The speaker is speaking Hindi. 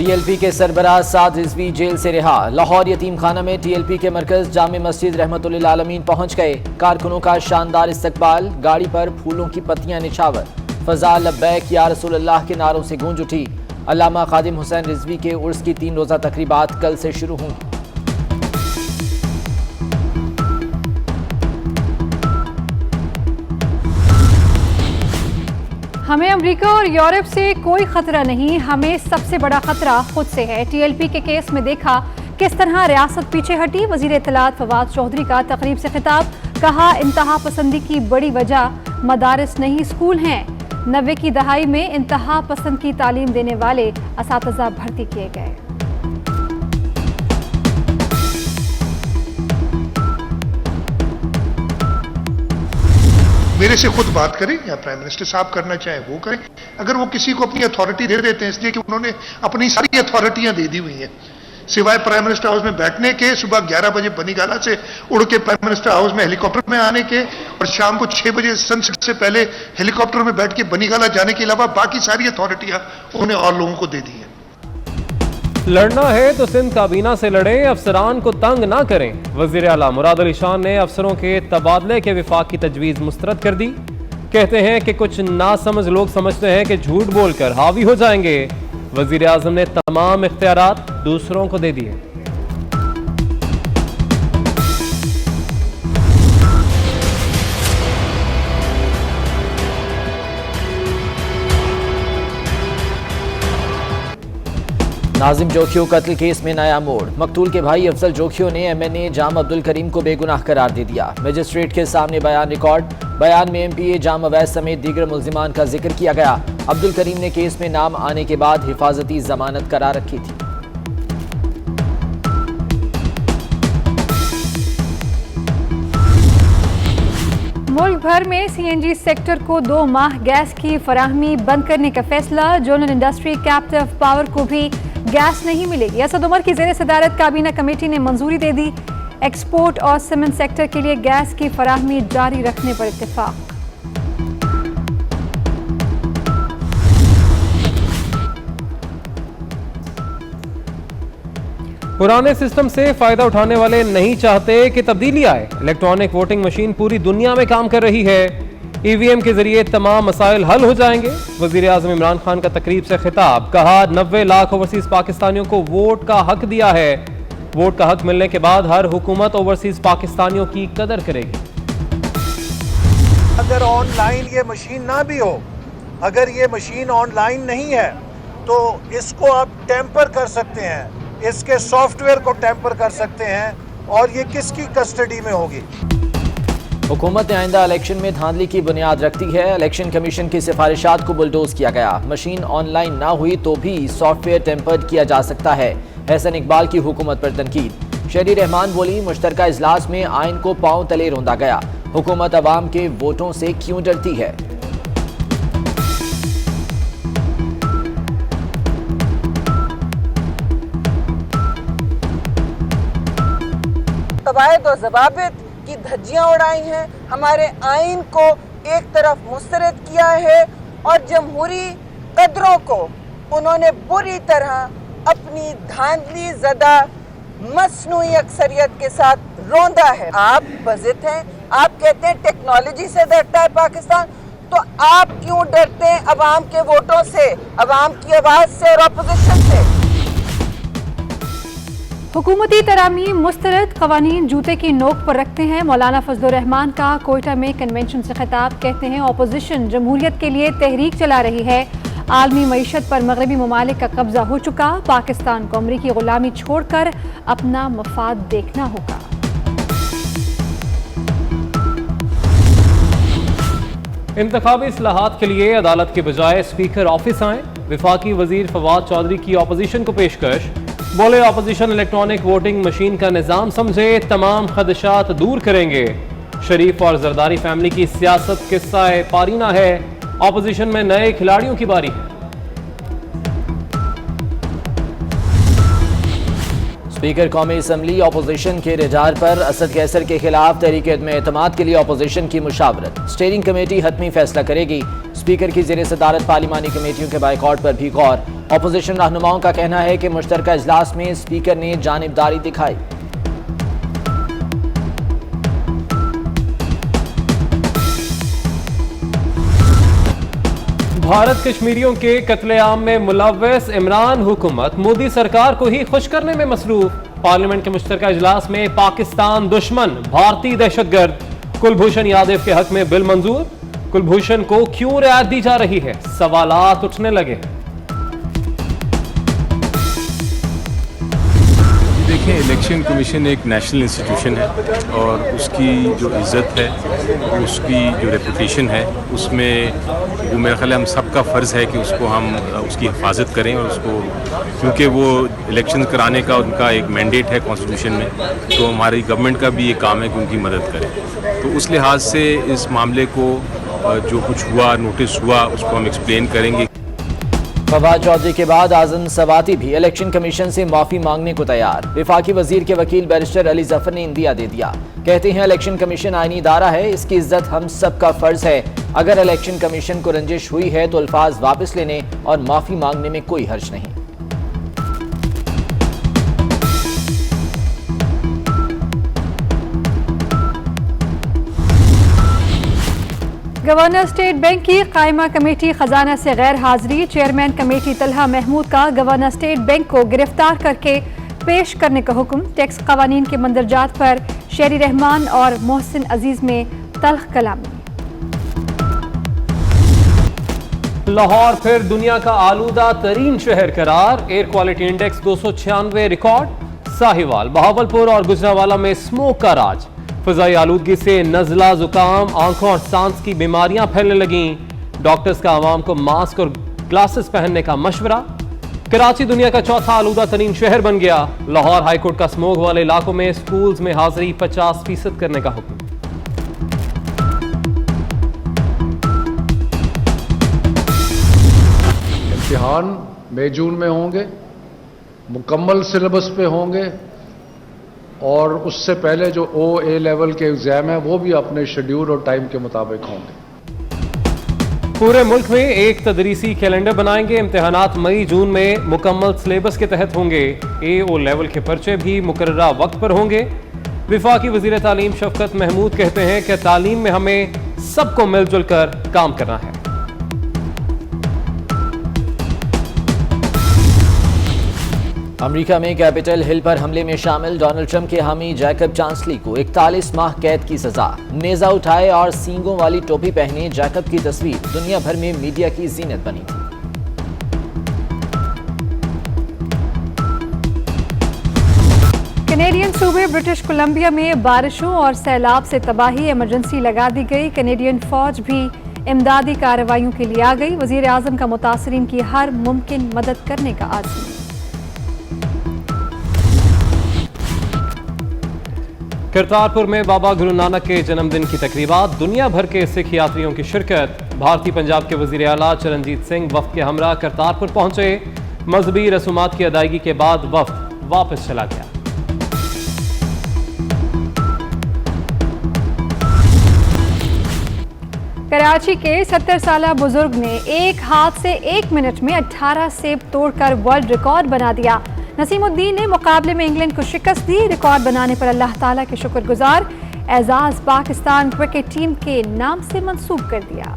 टीएलपी के सरबराह साद रिजवी जेल से रिहा। लाहौर यतीम खाना में टीएलपी के मरकज जामे मस्जिद रहमतुल्लिल आलमीन पहुंच गए। कारकुनों का शानदार इस्तकबाल, गाड़ी पर फूलों की पत्तियां निछावर। फजा लब्बैक या रसूलल्लाह के नारों से गूंज उठी। अल्लामा खादिम हुसैन रिजवी के उर्स की 3 रोज़ा तकरीबात कल से शुरू होंगी। हमें अमेरिका और यूरोप से कोई खतरा नहीं, हमें सबसे बड़ा खतरा खुद से है। टीएलपी के केस में देखा किस तरह रियासत पीछे हटी। वजीर इत्तलात फवाद चौधरी का तकरीब से खिताब, कहा इंतहा पसंदी की बड़ी वजह मदारिस नहीं स्कूल हैं। 90 की दहाई में इंतहा पसंद की तालीम देने वाले असातिज़ा भर्ती किए गए। मेरे से खुद बात करें या प्राइम मिनिस्टर साहब करना चाहे वो करें। अगर वो किसी को अपनी अथॉरिटी दे देते हैं इसलिए कि उन्होंने अपनी सारी अथॉरिटियां दे दी हुई हैं, सिवाय प्राइम मिनिस्टर हाउस में बैठने के, सुबह 11 बजे बनीगाला से उड़ के प्राइम मिनिस्टर हाउस में हेलीकॉप्टर में आने के और शाम को 6 बजे सनसेट से पहले हेलीकॉप्टर में बैठ के बनीगाला जाने के अलावा बाकी सारी अथॉरिटियां उन्हें और लोगों को दे दी है। लड़ना है तो सिंध काबीना से लड़ें, अफसरान को तंग ना करें। वजीर आला मुराद अली शान ने अफसरों के तबादले के विफाक की तजवीज़ मुस्तरद कर दी। कहते हैं कि कुछ नासमझ लोग समझते हैं कि झूठ बोलकर हावी हो जाएंगे। वजीर आज़म ने तमाम इख्तियारात दूसरों को दे दिए। नाजिम जोखियों कत्ल केस में नया मोड़। मकतूल के भाई अफजल जोखियों ने एमएनए जाम अब्दुल करीम को बेगुनाह करार दे दिया। मजिस्ट्रेट के सामने बयान रिकॉर्ड। बयान में एमपीए जाम अवैस समेत दीगर मुल्जिमान का जिक्र किया गया। अब्दुल करीम ने केस में नाम आने के बाद हिफाजती जमानत करार रखी थी। मुल्क भर में सीएनजी सेक्टर को 2 माह गैस की फराहमी बंद करने का फैसला। जोनल इंडस्ट्री कैप्टिव पावर को भी गैस नहीं मिलेगी। असद उमर की ज़ेर सदारत काबीना कमेटी ने मंजूरी दे दी। एक्सपोर्ट और सीमेंट सेक्टर के लिए गैस की फराहमी जारी रखने पर इत्तेफाक। पुराने सिस्टम से फायदा उठाने वाले नहीं चाहते कि तब्दीली आए। इलेक्ट्रॉनिक वोटिंग मशीन पूरी दुनिया में काम कर रही है। ईवीएम के जरिए तमाम मसाइल हल हो जाएंगे। वजीर आज़म इमरान खान का तकरीब से खिताब, कहा 90 लाख ओवरसीज पाकिस्तानियों को वोट का हक दिया है। वोट का हक मिलने के बाद हर हुकूमत ओवरसीज पाकिस्तानियों की कदर करेगी। अगर ऑनलाइन ये मशीन ना भी हो, अगर ये मशीन ऑनलाइन नहीं है तो इसको आप टेम्पर कर सकते हैं, इसके सॉफ्टवेयर को टेम्पर कर सकते हैं और ये किसकी कस्टडी में होगी। हुकूमत ने आइंदा इलेक्शन में धांधली की बुनियाद रखती है। इलेक्शन कमीशन की सिफारिशात को बुलडोज किया गया। मशीन ऑनलाइन ना हुई तो भी सॉफ्टवेयर टेम्पर्ड किया जा सकता है। हसन इकबाल की हुकूमत पर तनकीद। शहरी रहमान बोली, मुश्तरका इजलास में आइन को पांव तले रौंदा गया। हुकूमत अवाम के वोटों से क्यों डरती है। कवायद और ज़वाबित की धज्जियां उड़ाई हैं, हमारे आइन को एक तरफ मुस्तरद किया है और जमहूरी कदरों को उन्होंने बुरी तरह अपनी धांधली ज़दा मसनूई अक्सरियत के साथ रौंदा है। आप बज़िद हैं, आप कहते हैं टेक्नोलॉजी से डरता है पाकिस्तान, तो आप क्यों डरते हैं अवाम के वोटों से, अवाम की आवाज़ से और अपोजिशन से। हुकूमती तरामीम मुस्तरद, कवानीन जूते की नोक पर रखते हैं। मौलाना फजलुर रहमान का कोयटा में कन्वेंशन से खिताब, कहते हैं अपोजिशन जमहूरियत के लिए तहरीक चला रही है। आलमी मईशत पर मगरबी ममालिक का कब्जा हो चुका। पाकिस्तान को अमरीकी गुलामी छोड़कर अपना मफाद देखना होगा। इंतखाबी इस्लाहात के लिए अदालत के बजाय स्पीकर ऑफिस आए। विफाकी वजीर फवाद चौधरी की अपोजिशन को पेशकश। बोले अपोजिशन इलेक्ट्रॉनिक वोटिंग मशीन का निज़ाम समझे, तमाम खदशात दूर करेंगे। शरीफ और जरदारी फैमिली की सियासत किस्सा पारीना है। अपोजिशन में नए खिलाड़ियों की बारी है। स्पीकर कौमी असम्बली अपोजिशन के रिजार पर असद कैसर के खिलाफ तहरीक इत्तेमाद के लिए अपोजिशन की मुशावरत। स्टीयरिंग कमेटी हतमी फैसला करेगी। स्पीकर की ज़ेरे सदारत पार्लिमानी कमेटियों के बाइकआउट पर भी गौर। अपोजिशन रहनुमाओं का कहना है कि मुश्तरका इजलास में स्पीकर ने जानिबदारी दिखाई। भारत कश्मीरियों के कत्लेआम में मुलव्वस इमरान हुकूमत मोदी सरकार को ही खुश करने में मसरूफ। पार्लियामेंट के मुश्तरका इजलास में पाकिस्तान दुश्मन भारतीय दहशतगर्द कुलभूषण यादव के हक में बिल मंजूर। कुलभूषण को क्यों रियायत दी जा रही है, सवालात उठने लगे। देखिए, इलेक्शन कमीशन एक नेशनल इंस्टीट्यूशन है और उसकी जो इज़्ज़त है, उसकी जो रेपुटेशन है, उसमें वो मेरा ख्याल है हम सबका फ़र्ज़ है कि उसको हम उसकी हिफाजत करें और उसको, क्योंकि वो इलेक्शन कराने का उनका एक मैंडेट है कॉन्स्टिट्यूशन में, तो हमारी गवर्नमेंट का भी ये काम है कि उनकी मदद करें। तो उस लिहाज से इस मामले को जो कुछ हुआ, नोटिस हुआ, उसको हम एक्सप्लेन करेंगे। फवाद चौधरी के बाद आजम सवाती भी इलेक्शन कमीशन से माफी मांगने को तैयार। वफाकी वजीर के वकील बैरिस्टर अली जफर ने इंदिया दे दिया। कहते हैं इलेक्शन कमीशन आईनी इदारा है, इसकी इज्जत हम सब का फर्ज है। अगर इलेक्शन कमीशन को रंजिश हुई है तो अल्फाज वापस लेने और माफी मांगने में कोई हर्ज नहीं। गवर्नर स्टेट बैंक की कायमा कमेटी खजाना से गैर हाजिरी। चेयरमैन कमेटी तलहा महमूद का गवर्नर स्टेट बैंक को गिरफ्तार करके पेश करने का हुक्म। टैक्स कवानीन के मंदरजात पर शेरी रहमान और मोहसिन अजीज में तल्ख कलामी। लाहौर फिर दुनिया का आलूदा तरीन शहर करार। Air quality index 296 record. Sahiwal, Bahawalpur और गुजरावाला में स्मोक का राज। फिजाई आलूदगी से नजला, जुकाम, आंखों और सांस की बीमारियां फैलने लगीं। डॉक्टर्स का आवाम को मास्क और ग्लासेस पहनने का मशवरा। कराची दुनिया का चौथा आलूदा तरीन शहर बन गया। लाहौर हाईकोर्ट का स्मोक वाले इलाकों में स्कूल्स में हाजिरी 50% करने का हुक्म। इम्तिहान मई जून में होंगे, मुकम्मल सिलेबस पे होंगे और उससे पहले जो OA लेवल के एग्जाम है वो भी अपने शेड्यूल और टाइम के मुताबिक होंगे। पूरे मुल्क में एक तदरीसी कैलेंडर बनाएंगे। इम्तिहानात मई जून में मुकम्मल सिलेबस के तहत होंगे। AO लेवल के पर्चे भी मुकर्ररा वक्त पर होंगे। वफाकी वजीर तालीम शफकत महमूद कहते हैं कि तालीम में हमें सबको मिलजुल कर काम करना है। अमेरिका में कैपिटल हिल पर हमले में शामिल डोनाल्ड ट्रंप के हामी जैकब चांसली को 41 माह कैद की सजा। नेजा उठाए और सींगों वाली टोपी पहने जैकब की तस्वीर दुनिया भर में मीडिया की जीनत बनी थी। कैनेडियन सूबे ब्रिटिश कोलंबिया में बारिशों और सैलाब से तबाही। इमरजेंसी लगा दी गई। कैनेडियन फौज भी इमदादी कार्रवाइयों के लिए आ गई। वजीर आजम का मुतासरीन की हर मुमकिन मदद करने का आज़म। करतारपुर में बाबा गुरु नानक के जन्मदिन की तकरीबात। दुनिया भर के सिख यात्रियों की शिरकत। भारतीय पंजाब के वजीर आला चरणजीत सिंह वफ्द के हमरा करतारपुर पहुंचे। मजहबी रसूमात की अदायगी के बाद वफ्द वापस चला गया। कराची के 70 साला बुजुर्ग ने एक हाथ से 1 मिनट में 18 सेब तोड़कर वर्ल्ड रिकॉर्ड बना दिया। नसीमुद्दीन ने मुकाबले में इंग्लैंड को शिकस्त दी। रिकॉर्ड बनाने पर अल्लाह ताला के शुक्रगुजार। एजाज पाकिस्तान क्रिकेट टीम के नाम से मंसूब कर दिया।